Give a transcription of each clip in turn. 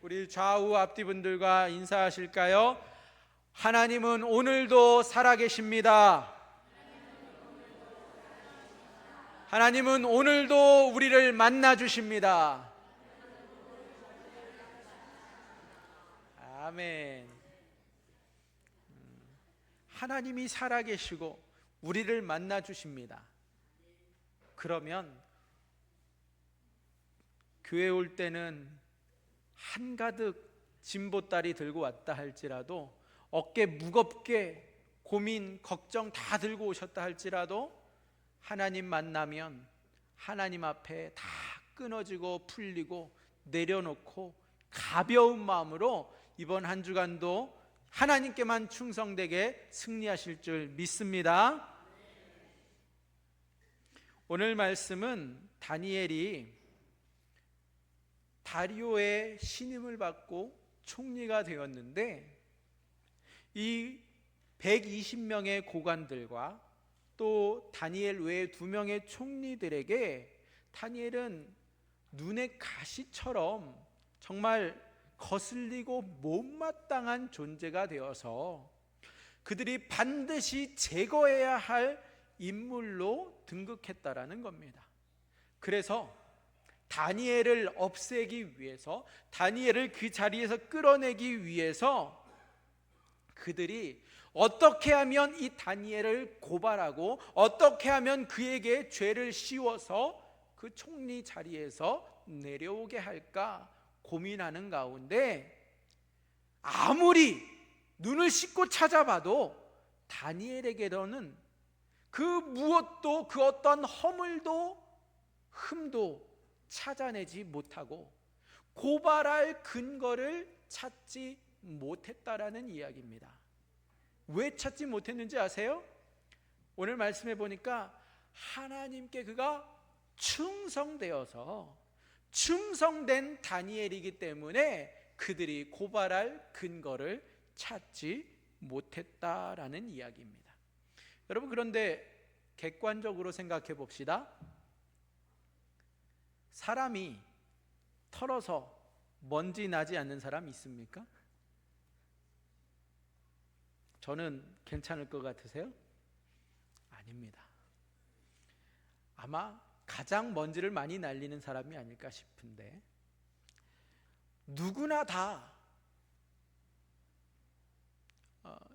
우리 좌우 앞뒤 분들과 인사하실까요? 하나님은 오늘도 살아계십니다. 하나님은 오늘도 우리를 만나 주십니다. 아멘. 하나님이 살아계시고 우리를 만나 주십니다. 그러면 교회 올 때는 한가득 진보다리 들고 왔다 할지라도, 어깨 무겁게 고민, 걱정 다 들고 오셨다 할지라도, 하나님 만나면 하나님 앞에 다 끊어지고 풀리고 내려놓고 가벼운 마음으로 이번 한 주간도 하나님께만 충성되게 승리하실 줄 믿습니다. 오늘 말씀은 다니엘이 다리오의 신임을 받고 총리가 되었는데, 이 120명의 고관들과 또 다니엘 외에 2명의 총리들에게 다니엘은 눈의 가시처럼 정말 거슬리고 못마땅한 존재가 되어서 그들이 반드시 제거해야 할 인물로 등극했다라는 겁니다. 그래서 다니엘을 없애기 위해서, 다니엘을 그 자리에서 끌어내기 위해서 그들이 어떻게 하면 이 다니엘을 고발하고 어떻게 하면 그에게 죄를 씌워서 그 총리 자리에서 내려오게 할까 고민하는 가운데, 아무리 눈을 씻고 찾아봐도 다니엘에게로는 그 무엇도, 그 어떤 허물도 흠도 찾아내지 못하고 고발할 근거를 찾지 못했다라는 이야기입니다. 왜 찾지 못했는지 아세요? 오늘 말씀해 보니까 하나님께 그가 충성되어서, 충성된 다니엘이기 때문에 그들이 고발할 근거를 찾지 못했다라는 이야기입니다. 여러분, 그런데 객관적으로 생각해 봅시다. 사람이 털어서 먼지 나지 않는 사람 있습니까? 저는 괜찮을 것 같으세요? 아닙니다. 아마 가장 먼지를 많이 날리는 사람이 아닐까 싶은데, 누구나 다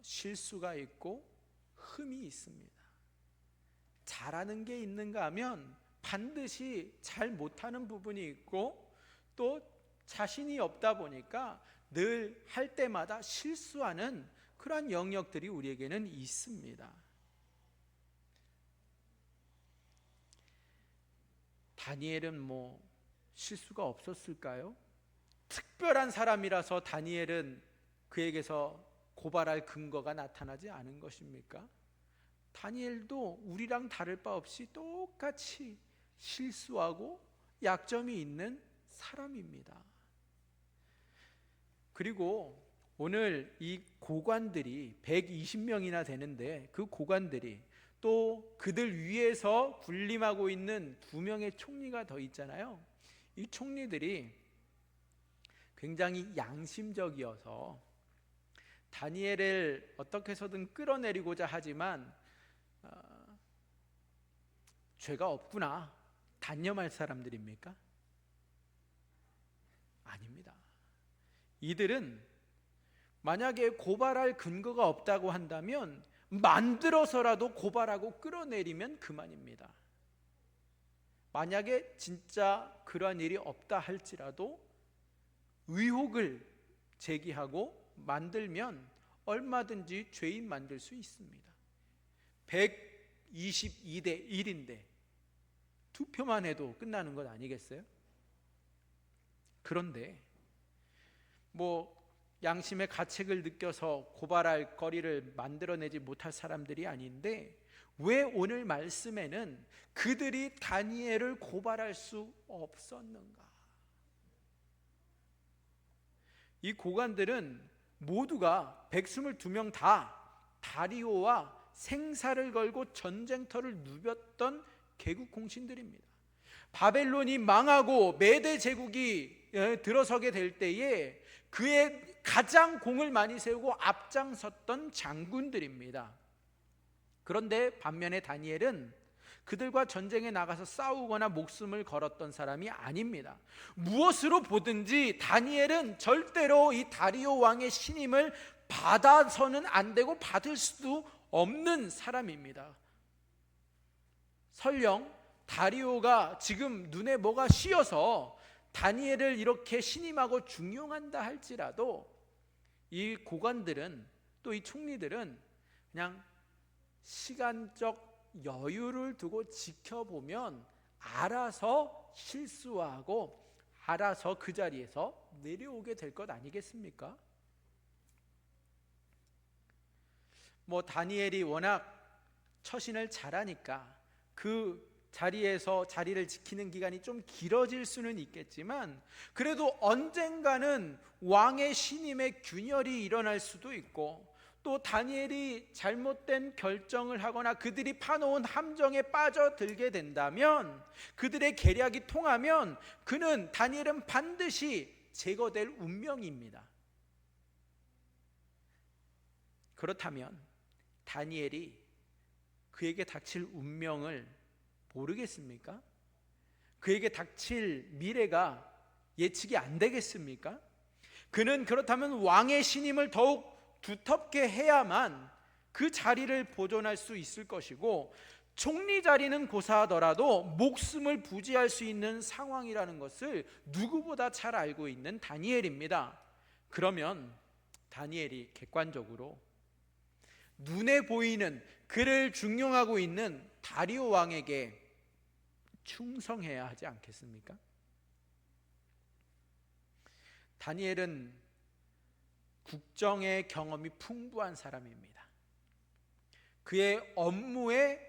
실수가 있고 흠이 있습니다. 잘하는 게 있는가 하면 반드시 잘 못하는 부분이 있고, 또 자신이 없다 보니까 늘 할 때마다 실수하는 그러한 영역들이 우리에게는 있습니다. 다니엘은 뭐 실수가 없었을까요? 특별한 사람이라서 다니엘은 그에게서 고발할 근거가 나타나지 않은 것입니까? 다니엘도 우리랑 다를 바 없이 똑같이 실수하고 약점이 있는 사람입니다. 그리고 오늘 이 고관들이 120명이나 되는데, 그 고관들이 또 그들 위에서 군림하고 있는 2명의 총리가 더 있잖아요. 이 총리들이 굉장히 양심적이어서 다니엘을 어떻게 해서든 끌어내리고자 하지만 죄가 없구나 단념할 사람들입니까? 아닙니다. 이들은 만약에 고발할 근거가 없다고 한다면 만들어서라도 고발하고 끌어내리면 그만입니다. 만약에 진짜 그러한 일이 없다 할지라도 의혹을 제기하고 만들면 얼마든지 죄인 만들 수 있습니다. 122대 1인데 투표만 해도 끝나는 것 아니겠어요? 그런데 뭐 양심의 가책을 느껴서 고발할 거리를 만들어내지 못할 사람들이 아닌데, 왜 오늘 말씀에는 그들이 다니엘을 고발할 수 없었는가? 이 고관들은 모두가 122명 다 다리오와 생사를 걸고 전쟁터를 누볐던 개국 공신들입니다. 바벨론이 망하고 메대 제국이 들어서게 될 때에 그의 가장 공을 많이 세우고 앞장섰던 장군들입니다. 그런데 반면에 다니엘은 그들과 전쟁에 나가서 싸우거나 목숨을 걸었던 사람이 아닙니다. 무엇으로 보든지 다니엘은 절대로 이 다리오 왕의 신임을 받아서는 안 되고 받을 수도 없는 사람입니다. 설령 다리오가 지금 눈에 뭐가 씌어서 다니엘을 이렇게 신임하고 중용한다 할지라도 이 고관들은, 또 이 총리들은 그냥 시간적 여유를 두고 지켜보면 알아서 실수하고 알아서 그 자리에서 내려오게 될 것 아니겠습니까? 다니엘이 워낙 처신을 잘하니까 그 자리에서 자리를 지키는 기간이 좀 길어질 수는 있겠지만, 그래도 언젠가는 왕의 신임의 균열이 일어날 수도 있고, 또 다니엘이 잘못된 결정을 하거나 그들이 파놓은 함정에 빠져들게 된다면, 그들의 계략이 통하면 다니엘은 반드시 제거될 운명입니다. 그렇다면 다니엘이 그에게 닥칠 운명을 모르겠습니까? 그에게 닥칠 미래가 예측이 안 되겠습니까? 그는 그렇다면 왕의 신임을 더욱 두텁게 해야만 그 자리를 보존할 수 있을 것이고, 총리 자리는 고사하더라도 목숨을 부지할 수 있는 상황이라는 것을 누구보다 잘 알고 있는 다니엘입니다. 그러면 다니엘이 객관적으로 눈에 보이는 그를 중용하고 있는 다리오 왕에게 충성해야 하지 않겠습니까? 다니엘은 국정의 경험이 풍부한 사람입니다. 그의 업무에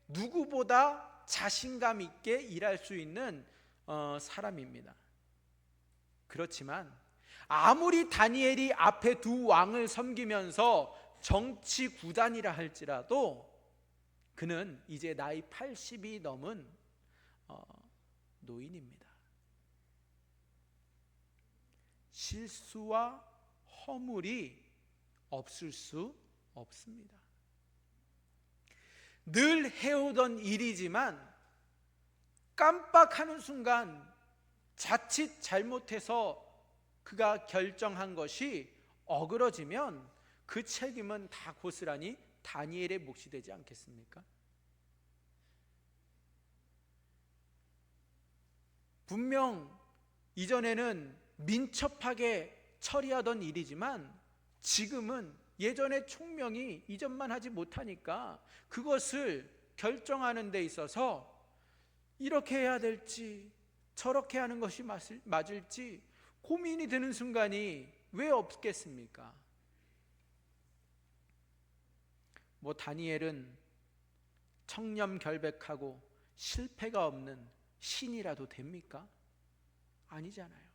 누구보다 자신감 있게 일할 수 있는 사람입니다. 그렇지만 아무리 다니엘이 앞에 두 왕을 섬기면서 정치 구단이라 할지라도 그는 이제 나이 80이 넘은 노인입니다. 실수와 허물이 없을 수 없습니다. 늘 해오던 일이지만 깜빡하는 순간 자칫 잘못해서 그가 결정한 것이 어그러지면 그 책임은 다 고스란히 다니엘의 몫이 되지 않겠습니까? 분명 이전에는 민첩하게 처리하던 일이지만 지금은 예전의 총명이 이전만 하지 못하니까 그것을 결정하는 데 있어서 이렇게 해야 될지 저렇게 하는 것이 맞을지 고민이 드는 순간이 왜 없겠습니까? 다니엘은 청렴결백하고 실패가 없는 신이라도 됩니까? 아니잖아요.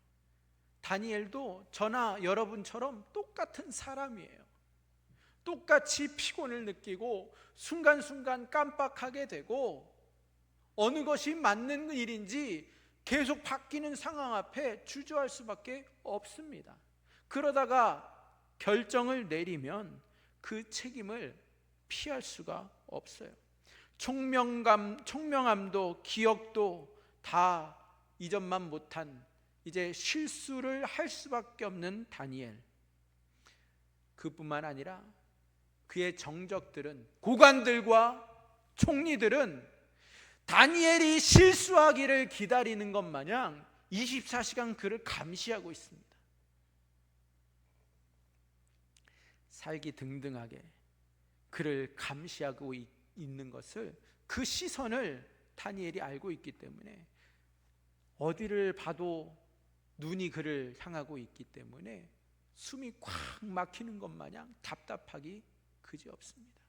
다니엘도 저나 여러분처럼 똑같은 사람이에요. 똑같이 피곤을 느끼고 순간순간 깜빡하게 되고 어느 것이 맞는 일인지 계속 바뀌는 상황 앞에 주저할 수밖에 없습니다. 그러다가 결정을 내리면 그 책임을 피할 수가 없어요. 총명함도 기억도 다 이전만 못한 이제 실수를 할 수밖에 없는 다니엘. 그뿐만 아니라 그의 정적들은, 고관들과 총리들은 다니엘이 실수하기를 기다리는 것 마냥 24시간 그를 감시하고 있습니다. 살기 등등하게 그를 감시하고 있는 것을, 그 시선을 다니엘이 알고 있기 때문에 어디를 봐도 눈이 그를 향하고 있기 때문에 숨이 꽉 막히는 것 마냥 답답하기 그지없습니다.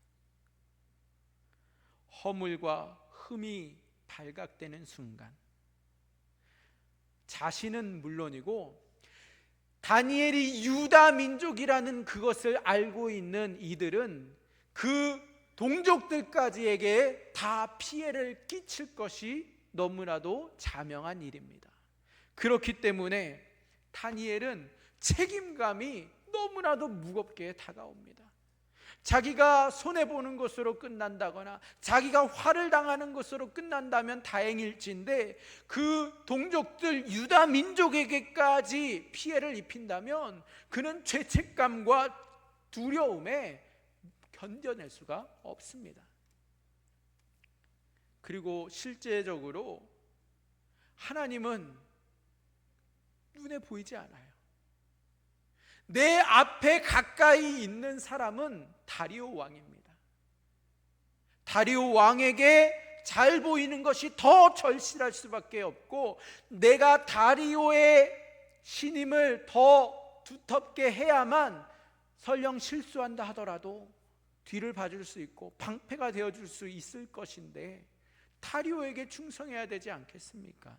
허물과 흠이 발각되는 순간 자신은 물론이고 다니엘이 유다 민족이라는 그것을 알고 있는 이들은 그 동족들까지에게 다 피해를 끼칠 것이 너무나도 자명한 일입니다. 그렇기 때문에 다니엘은 책임감이 너무나도 무겁게 다가옵니다. 자기가 손해보는 것으로 끝난다거나 자기가 화를 당하는 것으로 끝난다면 다행일진데, 그 동족들 유다 민족에게까지 피해를 입힌다면 그는 죄책감과 두려움에 견뎌낼 수가 없습니다. 그리고 실제적으로 하나님은 눈에 보이지 않아요. 내 앞에 가까이 있는 사람은 다리오 왕입니다. 다리오 왕에게 잘 보이는 것이 더 절실할 수밖에 없고, 내가 다리오의 신임을 더 두텁게 해야만 설령 실수한다 하더라도 뒤를 봐줄 수 있고 방패가 되어줄 수 있을 것인데, 다리오에게 충성해야 되지 않겠습니까?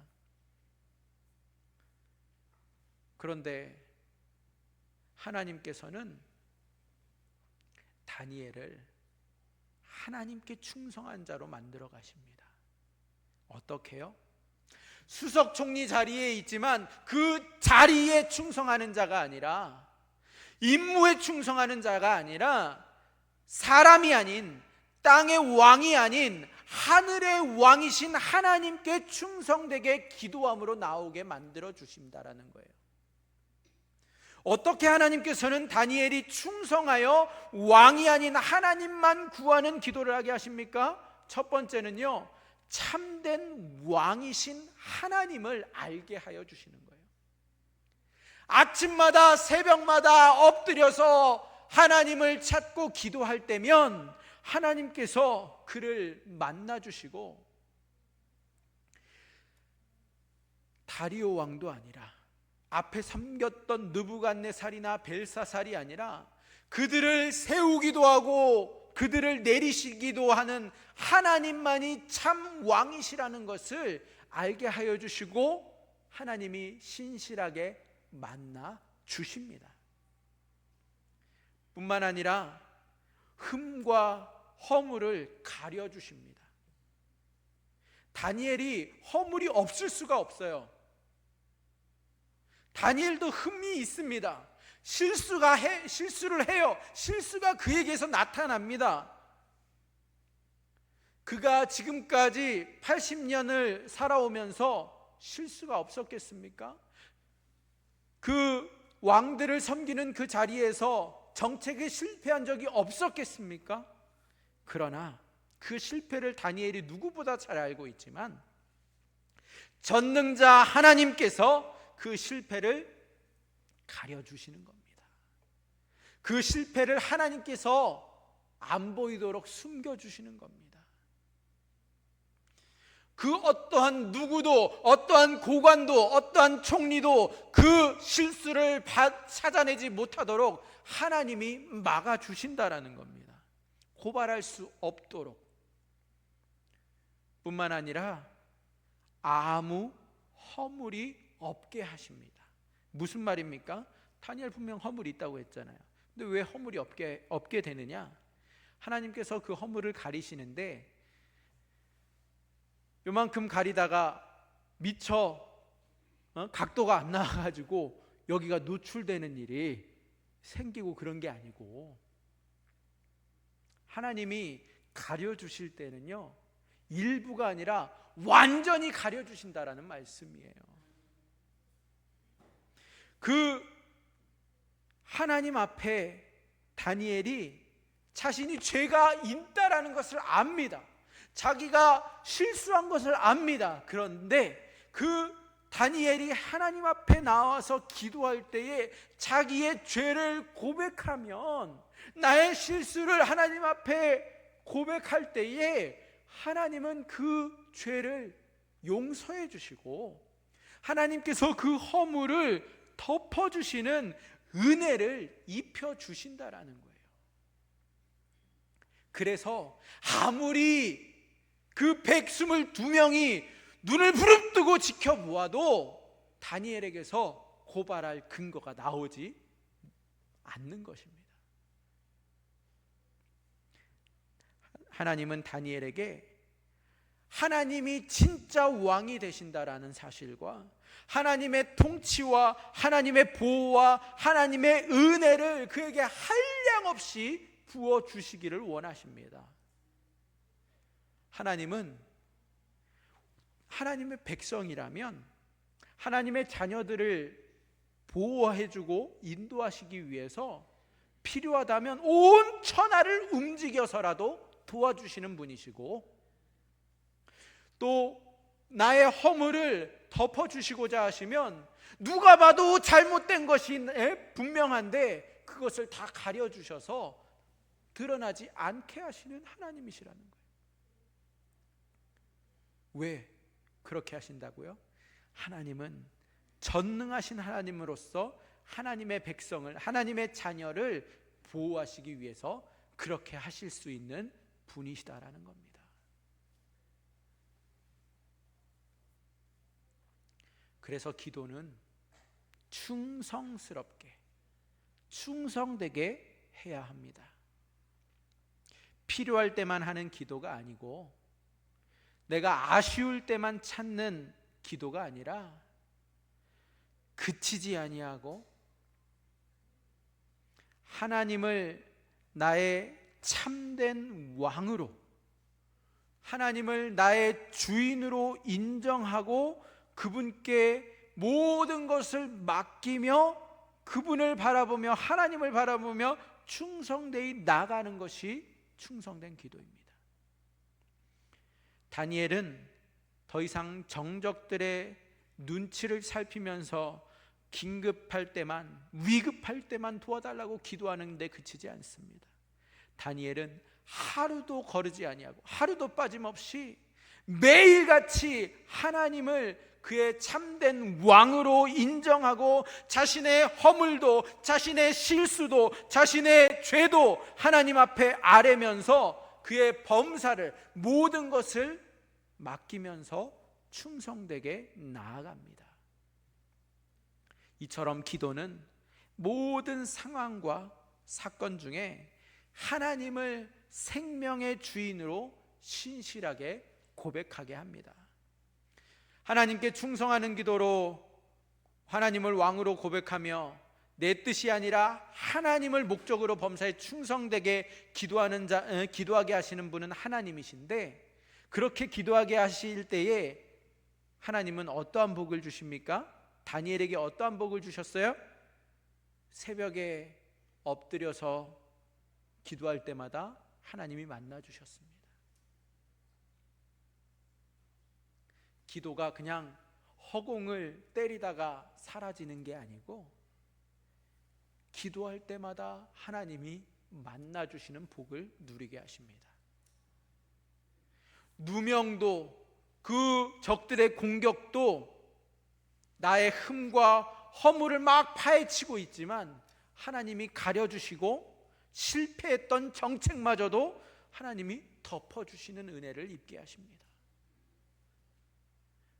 그런데 하나님께서는 다니엘을 하나님께 충성한 자로 만들어 가십니다. 어떻게요? 수석 총리 자리에 있지만 그 자리에 충성하는 자가 아니라, 임무에 충성하는 자가 아니라, 사람이 아닌, 땅의 왕이 아닌 하늘의 왕이신 하나님께 충성되게 기도함으로 나오게 만들어 주신다라는 거예요. 어떻게 하나님께서는 다니엘이 충성하여 왕이 아닌 하나님만 구하는 기도를 하게 하십니까? 첫 번째는요, 참된 왕이신 하나님을 알게 하여 주시는 거예요. 아침마다 새벽마다 엎드려서 하나님을 찾고 기도할 때면 하나님께서 그를 만나 주시고, 다리오 왕도 아니라 앞에 섬겼던 느부갓네살이나 벨사살이 아니라 그들을 세우기도 하고 그들을 내리시기도 하는 하나님만이 참 왕이시라는 것을 알게 하여 주시고, 하나님이 신실하게 만나 주십니다. 뿐만 아니라 흠과 허물을 가려 주십니다. 다니엘이 허물이 없을 수가 없어요. 다니엘도 흠이 있습니다. 실수를 해요. 실수가 그에게서 나타납니다. 그가 지금까지 80년을 살아오면서 실수가 없었겠습니까? 그 왕들을 섬기는 그 자리에서 정책에 실패한 적이 없었겠습니까? 그러나 그 실패를 다니엘이 누구보다 잘 알고 있지만, 전능자 하나님께서 그 실패를 가려주시는 겁니다. 그 실패를 하나님께서 안 보이도록 숨겨주시는 겁니다. 그 어떠한 누구도, 어떠한 고관도, 어떠한 총리도 그 실수를 찾아내지 못하도록 하나님이 막아주신다라는 겁니다. 고발할 수 없도록. 뿐만 아니라 아무 허물이 없게 하십니다. 무슨 말입니까? 다니엘 분명 허물이 있다고 했잖아요. 근데 왜 허물이 없게 되느냐? 하나님께서 그 허물을 가리시는데, 요만큼 가리다가 미처 각도가 안 나와가지고 여기가 노출되는 일이 생기고 그런 게 아니고, 하나님이 가려주실 때는요, 일부가 아니라 완전히 가려주신다라는 말씀이에요. 그 하나님 앞에 다니엘이 자신이 죄가 있다라는 것을 압니다. 자기가 실수한 것을 압니다. 그런데 그 다니엘이 하나님 앞에 나와서 기도할 때에 자기의 죄를 고백하면, 나의 실수를 하나님 앞에 고백할 때에 하나님은 그 죄를 용서해 주시고, 하나님께서 그 허물을 덮어주시는 은혜를 입혀주신다라는 거예요. 그래서 아무리 그 122명이 눈을 부릅뜨고 지켜보아도 다니엘에게서 고발할 근거가 나오지 않는 것입니다. 하나님은 다니엘에게 하나님이 진짜 왕이 되신다라는 사실과 하나님의 통치와 하나님의 보호와 하나님의 은혜를 그에게 한량없이 부어주시기를 원하십니다. 하나님은 하나님의 백성이라면 하나님의 자녀들을 보호해주고 인도하시기 위해서 필요하다면 온 천하를 움직여서라도 도와주시는 분이시고, 또 나의 허물을 덮어주시고자 하시면 누가 봐도 잘못된 것이 분명한데 그것을 다 가려주셔서 드러나지 않게 하시는 하나님이시라는 거예요. 왜 그렇게 하신다고요? 하나님은 전능하신 하나님으로서 하나님의 백성을, 하나님의 자녀를 보호하시기 위해서 그렇게 하실 수 있는 분이시다라는 겁니다. 그래서 기도는 충성스럽게, 충성되게 해야 합니다. 필요할 때만 하는 기도가 아니고, 내가 아쉬울 때만 찾는 기도가 아니라, 그치지 아니하고 하나님을 나의 참된 왕으로, 하나님을 나의 주인으로 인정하고 그분께 모든 것을 맡기며 그분을 바라보며 하나님을 바라보며 충성되이 나가는 것이 충성된 기도입니다. 다니엘은 더 이상 정적들의 눈치를 살피면서 긴급할 때만, 위급할 때만 도와달라고 기도하는데 그치지 않습니다. 다니엘은 하루도 거르지 아니하고 하루도 빠짐없이 매일같이 하나님을 그의 참된 왕으로 인정하고 자신의 허물도, 자신의 실수도, 자신의 죄도 하나님 앞에 아뢰면서 그의 범사를, 모든 것을 맡기면서 충성되게 나아갑니다. 이처럼 기도는 모든 상황과 사건 중에 하나님을 생명의 주인으로 신실하게 고백하게 합니다. 하나님께 충성하는 기도로 하나님을 왕으로 고백하며 내 뜻이 아니라 하나님을 목적으로 범사에 충성되게 기도하게 하시는 분은 하나님이신데, 그렇게 기도하게 하실 때에 하나님은 어떠한 복을 주십니까? 다니엘에게 어떠한 복을 주셨어요? 새벽에 엎드려서 기도할 때마다 하나님이 만나 주셨습니다. 기도가 그냥 허공을 때리다가 사라지는 게 아니고, 기도할 때마다 하나님이 만나 주시는 복을 누리게 하십니다. 누명도, 그 적들의 공격도 나의 흠과 허물을 막 파헤치고 있지만 하나님이 가려주시고, 실패했던 정책마저도 하나님이 덮어주시는 은혜를 입게 하십니다.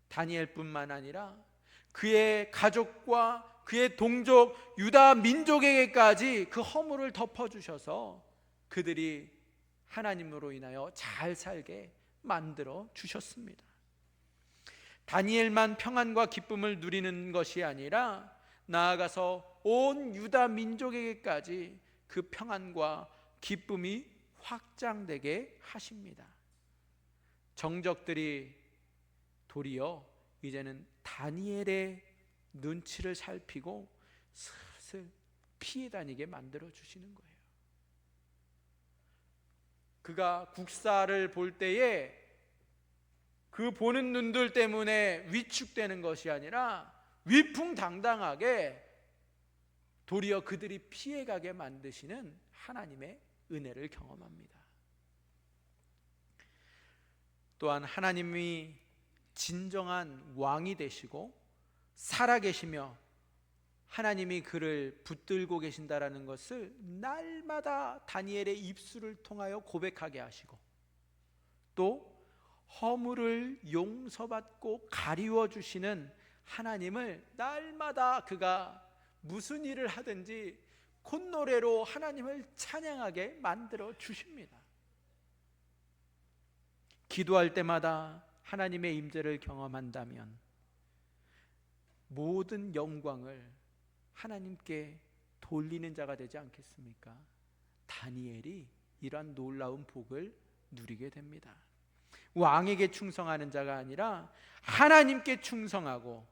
다니엘뿐만 아니라 그의 가족과 그의 동족 유다 민족에게까지 그 허물을 덮어주셔서 그들이 하나님으로 인하여 잘 살게 만들어 주셨습니다. 다니엘만 평안과 기쁨을 누리는 것이 아니라 나아가서 온 유다 민족에게까지 그 평안과 기쁨이 확장되게 하십니다. 정적들이 도리어 이제는 다니엘의 눈치를 살피고 슬슬 피해 다니게 만들어 주시는 거예요. 그가 국사를 볼 때에 그 보는 눈들 때문에 위축되는 것이 아니라 위풍당당하게 도리어 그들이 피해가게 만드시는 하나님의 은혜를 경험합니다. 또한 하나님이 진정한 왕이 되시고 살아계시며 하나님이 그를 붙들고 계신다라는 것을 날마다 다니엘의 입술을 통하여 고백하게 하시고, 또 허물을 용서받고 가리워 주시는 하나님을 날마다 그가 무슨 일을 하든지 콧노래로 하나님을 찬양하게 만들어 주십니다. 기도할 때마다 하나님의 임재를 경험한다면 모든 영광을 하나님께 돌리는 자가 되지 않겠습니까? 다니엘이 이러한 놀라운 복을 누리게 됩니다. 왕에게 충성하는 자가 아니라 하나님께 충성하고,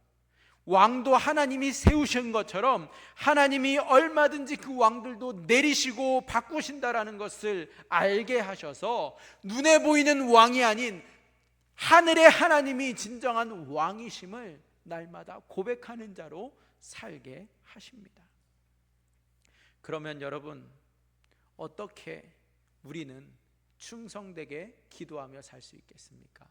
왕도 하나님이 세우신 것처럼 하나님이 얼마든지 그 왕들도 내리시고 바꾸신다라는 것을 알게 하셔서 눈에 보이는 왕이 아닌 하늘의 하나님이 진정한 왕이심을 날마다 고백하는 자로 살게 하십니다. 그러면 여러분, 어떻게 우리는 충성되게 기도하며 살 수 있겠습니까?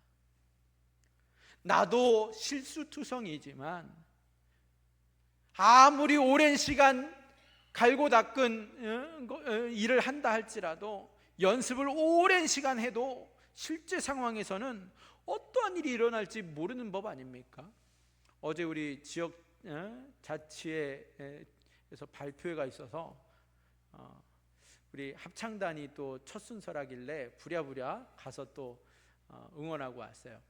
나도 실수투성이지만 아무리 오랜 시간 갈고 닦은 일을 한다 할지라도, 연습을 오랜 시간 해도 실제 상황에서는 어떠한 일이 일어날지 모르는 법 아닙니까? 어제 우리 지역 자치회에서 발표회가 있어서 우리 합창단이 또 첫 순서라길래 부랴부랴 가서 또 응원하고 왔어요.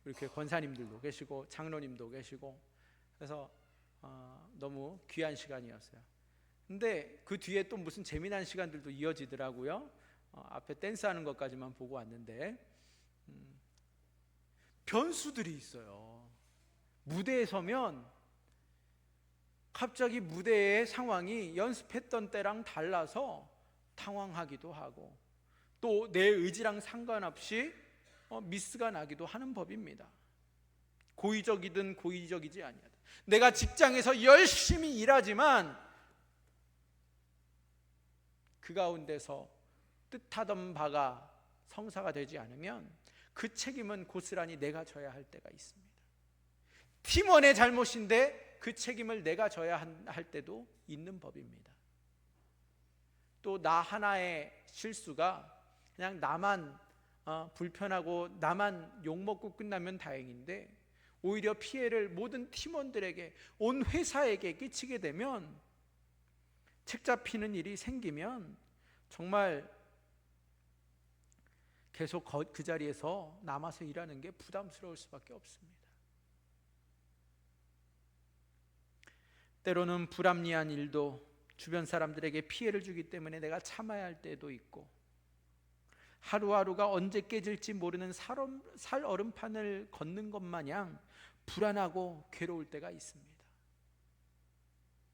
우리 교회 권사님들도 계시고 장로님도 계시고, 그래서 너무 귀한 시간이었어요. 근데 그 뒤에 또 무슨 재미난 시간들도 이어지더라고요. 앞에 댄스하는 것까지만 보고 왔는데 변수들이 있어요. 무대에 서면 갑자기 무대의 상황이 연습했던 때랑 달라서 당황하기도 하고, 또 내 의지랑 상관없이 미스가 나기도 하는 법입니다. 고의적이든 고의적이지 아니하든, 내가 직장에서 열심히 일하지만 그 가운데서 뜻하던 바가 성사가 되지 않으면 그 책임은 고스란히 내가 져야 할 때가 있습니다. 팀원의 잘못인데 그 책임을 내가 져야 할 때도 있는 법입니다. 또 나 하나의 실수가 그냥 나만 불편하고 나만 욕먹고 끝나면 다행인데, 오히려 피해를 모든 팀원들에게, 온 회사에게 끼치게 되면, 책 잡히는 일이 생기면 정말 계속 그 자리에서 남아서 일하는 게 부담스러울 수밖에 없습니다. 때로는 불합리한 일도 주변 사람들에게 피해를 주기 때문에 내가 참아야 할 때도 있고, 하루하루가 언제 깨질지 모르는 살 얼음판을 걷는 것 마냥 불안하고 괴로울 때가 있습니다.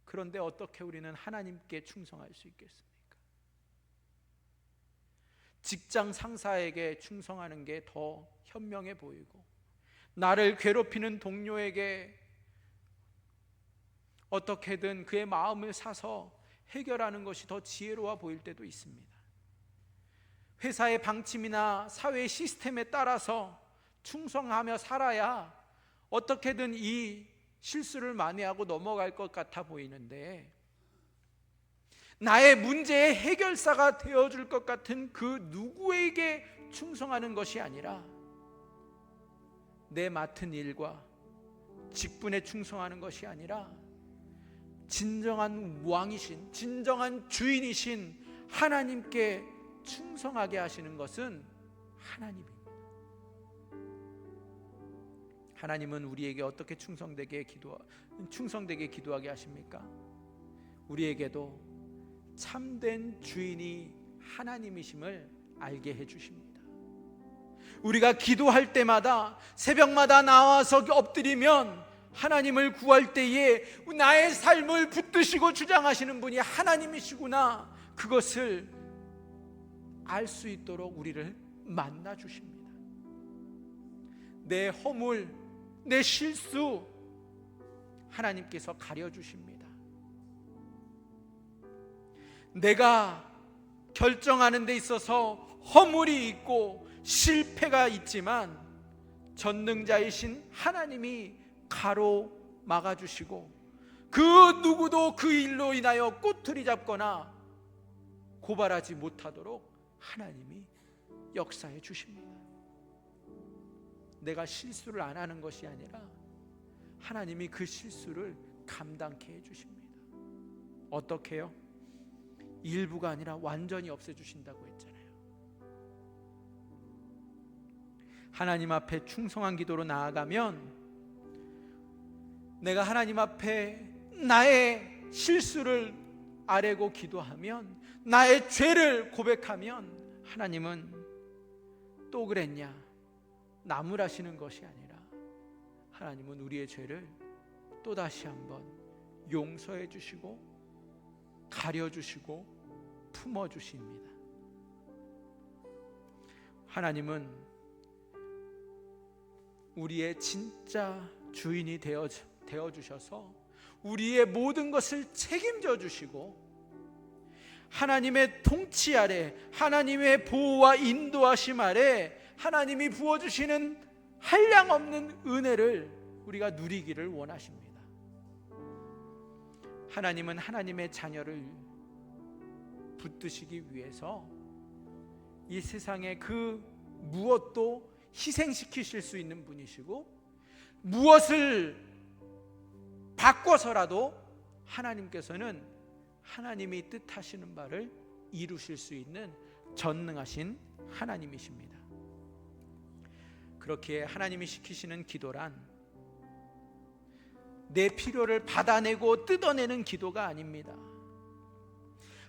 그런데 어떻게 우리는 하나님께 충성할 수 있겠습니까? 직장 상사에게 충성하는 게 더 현명해 보이고, 나를 괴롭히는 동료에게 어떻게든 그의 마음을 사서 해결하는 것이 더 지혜로워 보일 때도 있습니다. 회사의 방침이나 사회 시스템에 따라서 충성하며 살아야 어떻게든 이 실수를 만회하고 넘어갈 것 같아 보이는데, 나의 문제의 해결사가 되어줄 것 같은 그 누구에게 충성하는 것이 아니라 내 맡은 일과 직분에 충성하는 것이 아니라 진정한 왕이신, 진정한 주인이신 하나님께 충성하게 하시는 것은 하나님입니다. 하나님은 우리에게 어떻게 충성되게 기도하게 하십니까? 우리에게도 참된 주인이 하나님이심을 알게 해주십니다. 우리가 기도할 때마다, 새벽마다 나와서 엎드리면 하나님을 구할 때에 나의 삶을 붙드시고 주장하시는 분이 하나님이시구나, 그것을 알 수 있도록 우리를 만나 주십니다. 내 허물, 내 실수 하나님께서 가려주십니다. 내가 결정하는 데 있어서 허물이 있고 실패가 있지만 전능자이신 하나님이 가로막아주시고, 그 누구도 그 일로 인하여 꼬투리 잡거나 고발하지 못하도록 하나님이 역사해 주십니다. 내가 실수를 안 하는 것이 아니라 하나님이 그 실수를 감당케 해 주십니다. 어떻게요? 일부가 아니라 완전히 없애주신다고 했잖아요. 하나님 앞에 충성한 기도로 나아가면, 내가 하나님 앞에 나의 실수를 아뢰고 기도하면, 나의 죄를 고백하면, 하나님은 또 그랬냐 나무라시는 것이 아니라 하나님은 우리의 죄를 또 다시 한번 용서해 주시고 가려 주시고 품어 주십니다. 하나님은 우리의 진짜 주인이 되어 주셔서 우리의 모든 것을 책임져 주시고, 하나님의 통치 아래, 하나님의 보호와 인도하심 아래 하나님이 부어주시는 한량없는 은혜를 우리가 누리기를 원하십니다. 하나님은 하나님의 자녀를 붙드시기 위해서 이 세상에 그 무엇도 희생시키실 수 있는 분이시고, 무엇을 바꿔서라도 하나님께서는 하나님이 뜻하시는 바를 이루실 수 있는 전능하신 하나님이십니다. 그렇기에 하나님이 시키시는 기도란 내 필요를 받아내고 뜯어내는 기도가 아닙니다.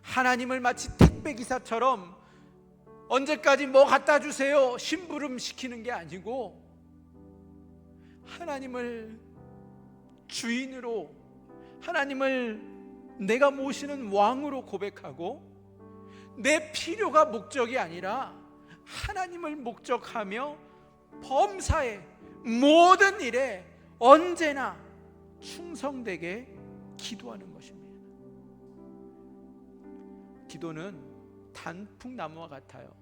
하나님을 마치 택배기사처럼 언제까지 뭐 갖다 주세요 심부름 시키는 게 아니고, 하나님을 주인으로, 하나님을 내가 모시는 왕으로 고백하고, 내 필요가 목적이 아니라 하나님을 목적하며 범사에 모든 일에 언제나 충성되게 기도하는 것입니다. 기도는 단풍나무와 같아요.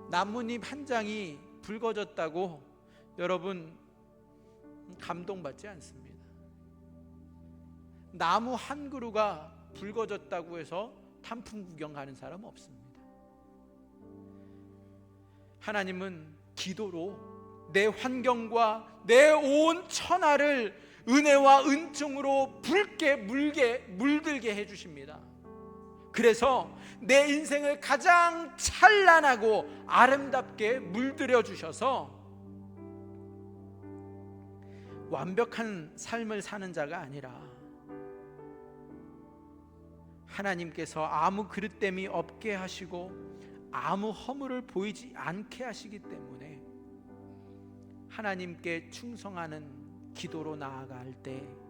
나뭇잎 한 장이 붉어졌다고 여러분 감동받지 않습니다. 나무 한 그루가 붉어졌다고 해서 단풍 구경 가는 사람 없습니다. 하나님은 기도로 내 환경과 내 온 천하를 은혜와 은총으로 붉게 물들게 해주십니다. 그래서 내 인생을 가장 찬란하고 아름답게 물들여 주셔서 완벽한 삶을 사는 자가 아니라 하나님께서 아무 그릇됨이 없게 하시고 아무 허물을 보이지 않게 하시기 때문에 하나님께 충성하는 기도로 나아갈 때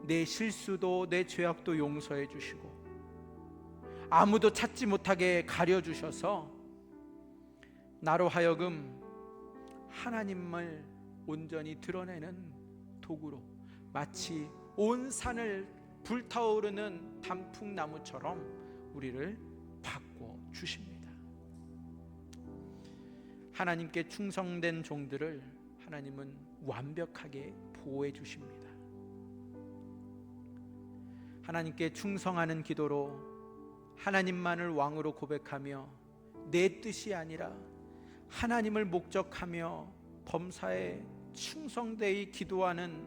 내 실수도 내 죄악도 용서해 주시고 아무도 찾지 못하게 가려 주셔서 나로 하여금 하나님을 온전히 드러내는 도구로, 마치 온 산을 불타오르는 단풍나무처럼 우리를 바꿔 주십니다. 하나님께 충성된 종들을 하나님은 완벽하게 보호해 주십니다. 하나님께 충성하는 기도로 하나님만을 왕으로 고백하며 내 뜻이 아니라 하나님을 목적하며 범사에 충성되이 기도하는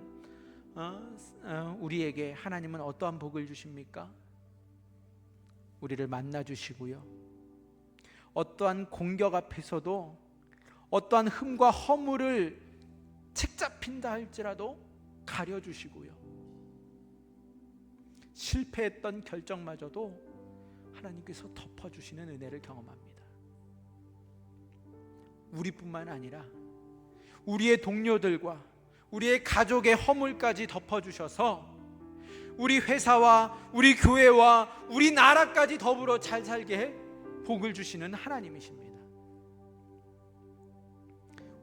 우리에게 하나님은 어떠한 복을 주십니까? 우리를 만나 주시고요, 어떠한 공격 앞에서도 어떠한 흠과 허물을 책잡힌다 할지라도 가려주시고요, 실패했던 결정마저도 하나님께서 덮어주시는 은혜를 경험합니다. 우리뿐만 아니라 우리의 동료들과 우리의 가족의 허물까지 덮어주셔서 우리 회사와 우리 교회와 우리 나라까지 더불어 잘 살게 복을 주시는 하나님이십니다.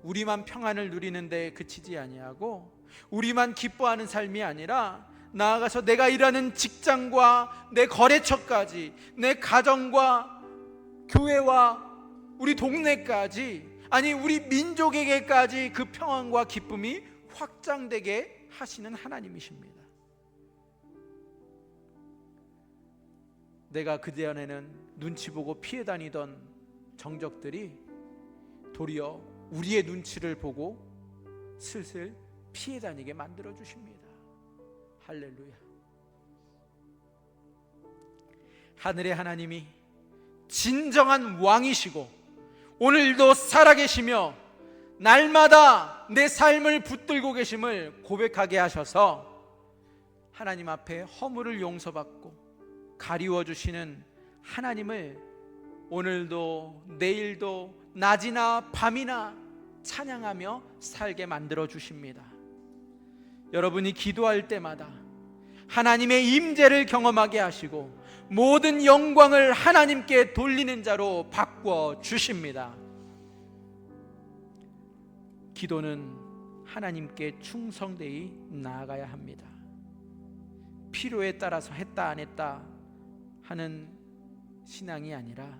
우리만 평안을 누리는데 그치지 아니하고 우리만 기뻐하는 삶이 아니라 나아가서 내가 일하는 직장과 내 거래처까지, 내 가정과 교회와 우리 동네까지, 아니 우리 민족에게까지 그 평안과 기쁨이 확장되게 하시는 하나님이십니다. 내가 그전에는 눈치 보고 피해 다니던 정적들이 도리어 우리의 눈치를 보고 슬슬 피해 다니게 만들어 주십니다. 할렐루야. 하늘의 하나님이 진정한 왕이시고 오늘도 살아계시며 날마다 내 삶을 붙들고 계심을 고백하게 하셔서 하나님 앞에 허물을 용서받고 가리워 주시는 하나님을 오늘도 내일도 낮이나 밤이나 찬양하며 살게 만들어 주십니다. 여러분이 기도할 때마다 하나님의 임재를 경험하게 하시고 모든 영광을 하나님께 돌리는 자로 바꿔 주십니다. 기도는 하나님께 충성되이 나아가야 합니다. 필요에 따라서 했다 안 했다 하는 신앙이 아니라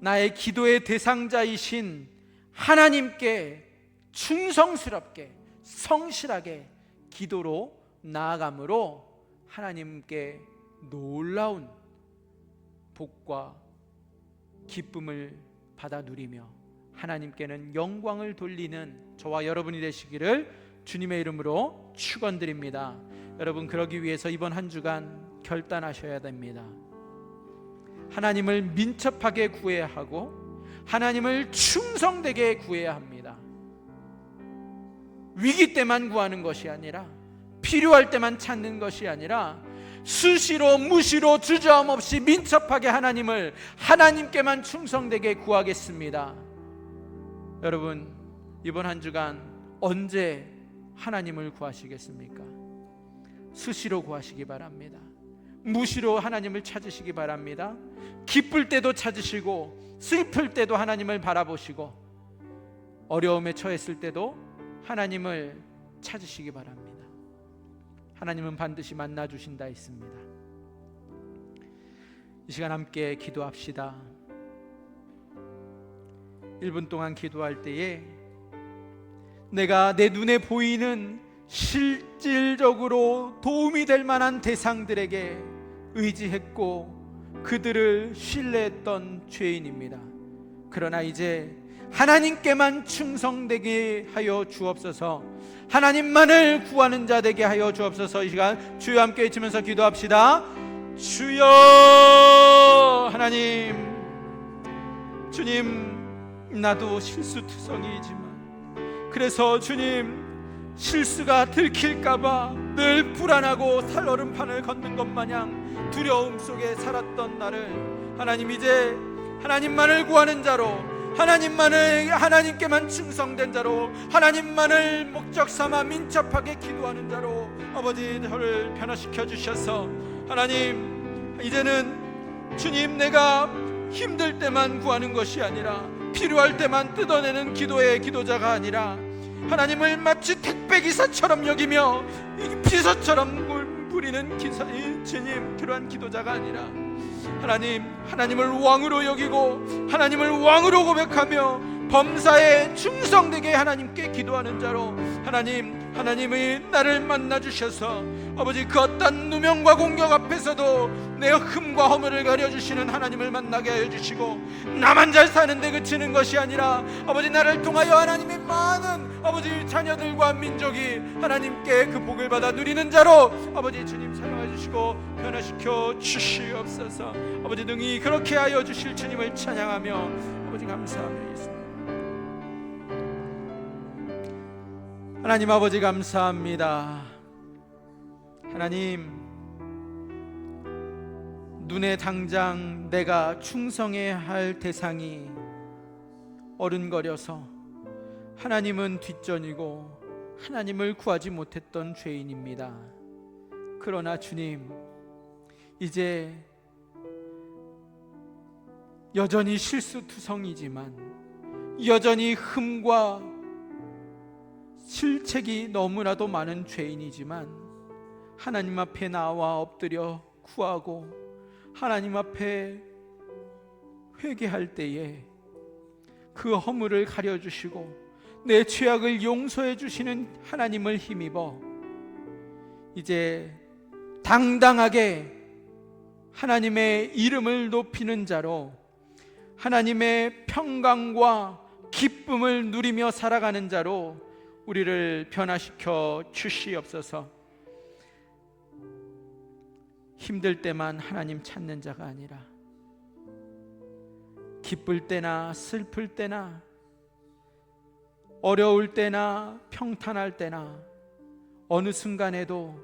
나의 기도의 대상자이신 하나님께 충성스럽게 성실하게 기도로 나아감으로 하나님께 놀라운 복과 기쁨을 받아 누리며 하나님께는 영광을 돌리는 저와 여러분이 되시기를 주님의 이름으로 축원드립니다. 여러분, 그러기 위해서 이번 한 주간 결단하셔야 됩니다. 하나님을 민첩하게 구해야 하고 하나님을 충성되게 구해야 합니다. 위기 때만 구하는 것이 아니라 필요할 때만 찾는 것이 아니라 수시로 무시로 주저함 없이 민첩하게 하나님께만 충성되게 구하겠습니다. 여러분, 이번 한 주간 언제 하나님을 구하시겠습니까? 수시로 구하시기 바랍니다. 무시로 하나님을 찾으시기 바랍니다. 기쁠 때도 찾으시고 슬플 때도 하나님을 바라보시고 어려움에 처했을 때도 하나님을 찾으시기 바랍니다. 하나님은 반드시 만나 주신다 했습니다. 이 시간 함께 기도합시다. 1분 동안 기도할 때에 내가 내 눈에 보이는 실질적으로 도움이 될 만한 대상들에게 의지했고 그들을 신뢰했던 죄인입니다. 그러나 이제 하나님께만 충성되게 하여 주옵소서. 하나님만을 구하는 자 되게 하여 주옵소서. 이 시간 주여 함께 외치면서 기도합시다. 주여 하나님, 주님, 나도 실수투성이지만 그래서 주님, 실수가 들킬까봐 늘 불안하고 살얼음판을 걷는 것 마냥 두려움 속에 살았던 나를 하나님, 이제 하나님만을 구하는 자로, 하나님께만 충성된 자로, 하나님만을 목적 삼아 민첩하게 기도하는 자로 아버지 저를 변화시켜 주셔서 하나님, 이제는 주님, 내가 힘들 때만 구하는 것이 아니라 필요할 때만 뜯어내는 기도의 기도자가 아니라 하나님을 마치 택배기사처럼 여기며 비서처럼 부리는 주님, 그러한 기도자가 아니라 하나님을 왕으로 여기고 하나님을 왕으로 고백하며 범사에 충성되게 하나님께 기도하는 자로 하나님이 나를 만나 주셔서 아버지 그 어떤 누명과 공격 앞에서도 내 흠과 허물을 가려주시는 하나님을 만나게 하여 주시고 나만 잘 사는데 그치는 것이 아니라 아버지 나를 통하여 하나님의 많은 아버지 자녀들과 민족이 하나님께 그 복을 받아 누리는 자로 아버지 주님 사용하여 주시고 변화시켜 주시옵소서. 아버지 능히 그렇게 하여 주실 주님을 찬양하며 아버지 감사하며 있습니다. 하나님 아버지 감사합니다. 하나님, 눈에 당장 내가 충성해야 할 대상이 어른거려서 하나님은 뒷전이고 하나님을 구하지 못했던 죄인입니다. 그러나 주님, 이제 여전히 실수투성이지만 여전히 흠과 실책이 너무나도 많은 죄인이지만 하나님 앞에 나와 엎드려 구하고 하나님 앞에 회개할 때에 그 허물을 가려주시고 내 죄악을 용서해 주시는 하나님을 힘입어 이제 당당하게 하나님의 이름을 높이는 자로 하나님의 평강과 기쁨을 누리며 살아가는 자로 우리를 변화시켜 주시옵소서. 힘들 때만 하나님 찾는 자가 아니라 기쁠 때나 슬플 때나 어려울 때나 평탄할 때나 어느 순간에도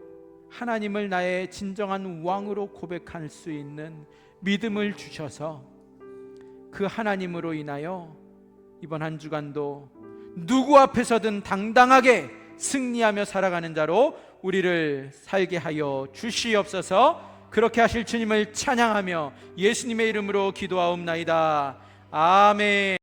하나님을 나의 진정한 왕으로 고백할 수 있는 믿음을 주셔서 그 하나님으로 인하여 이번 한 주간도 누구 앞에서든 당당하게 승리하며 살아가는 자로 우리를 살게 하여 주시옵소서. 그렇게 하실 주님을 찬양하며 예수님의 이름으로 기도하옵나이다. 아멘.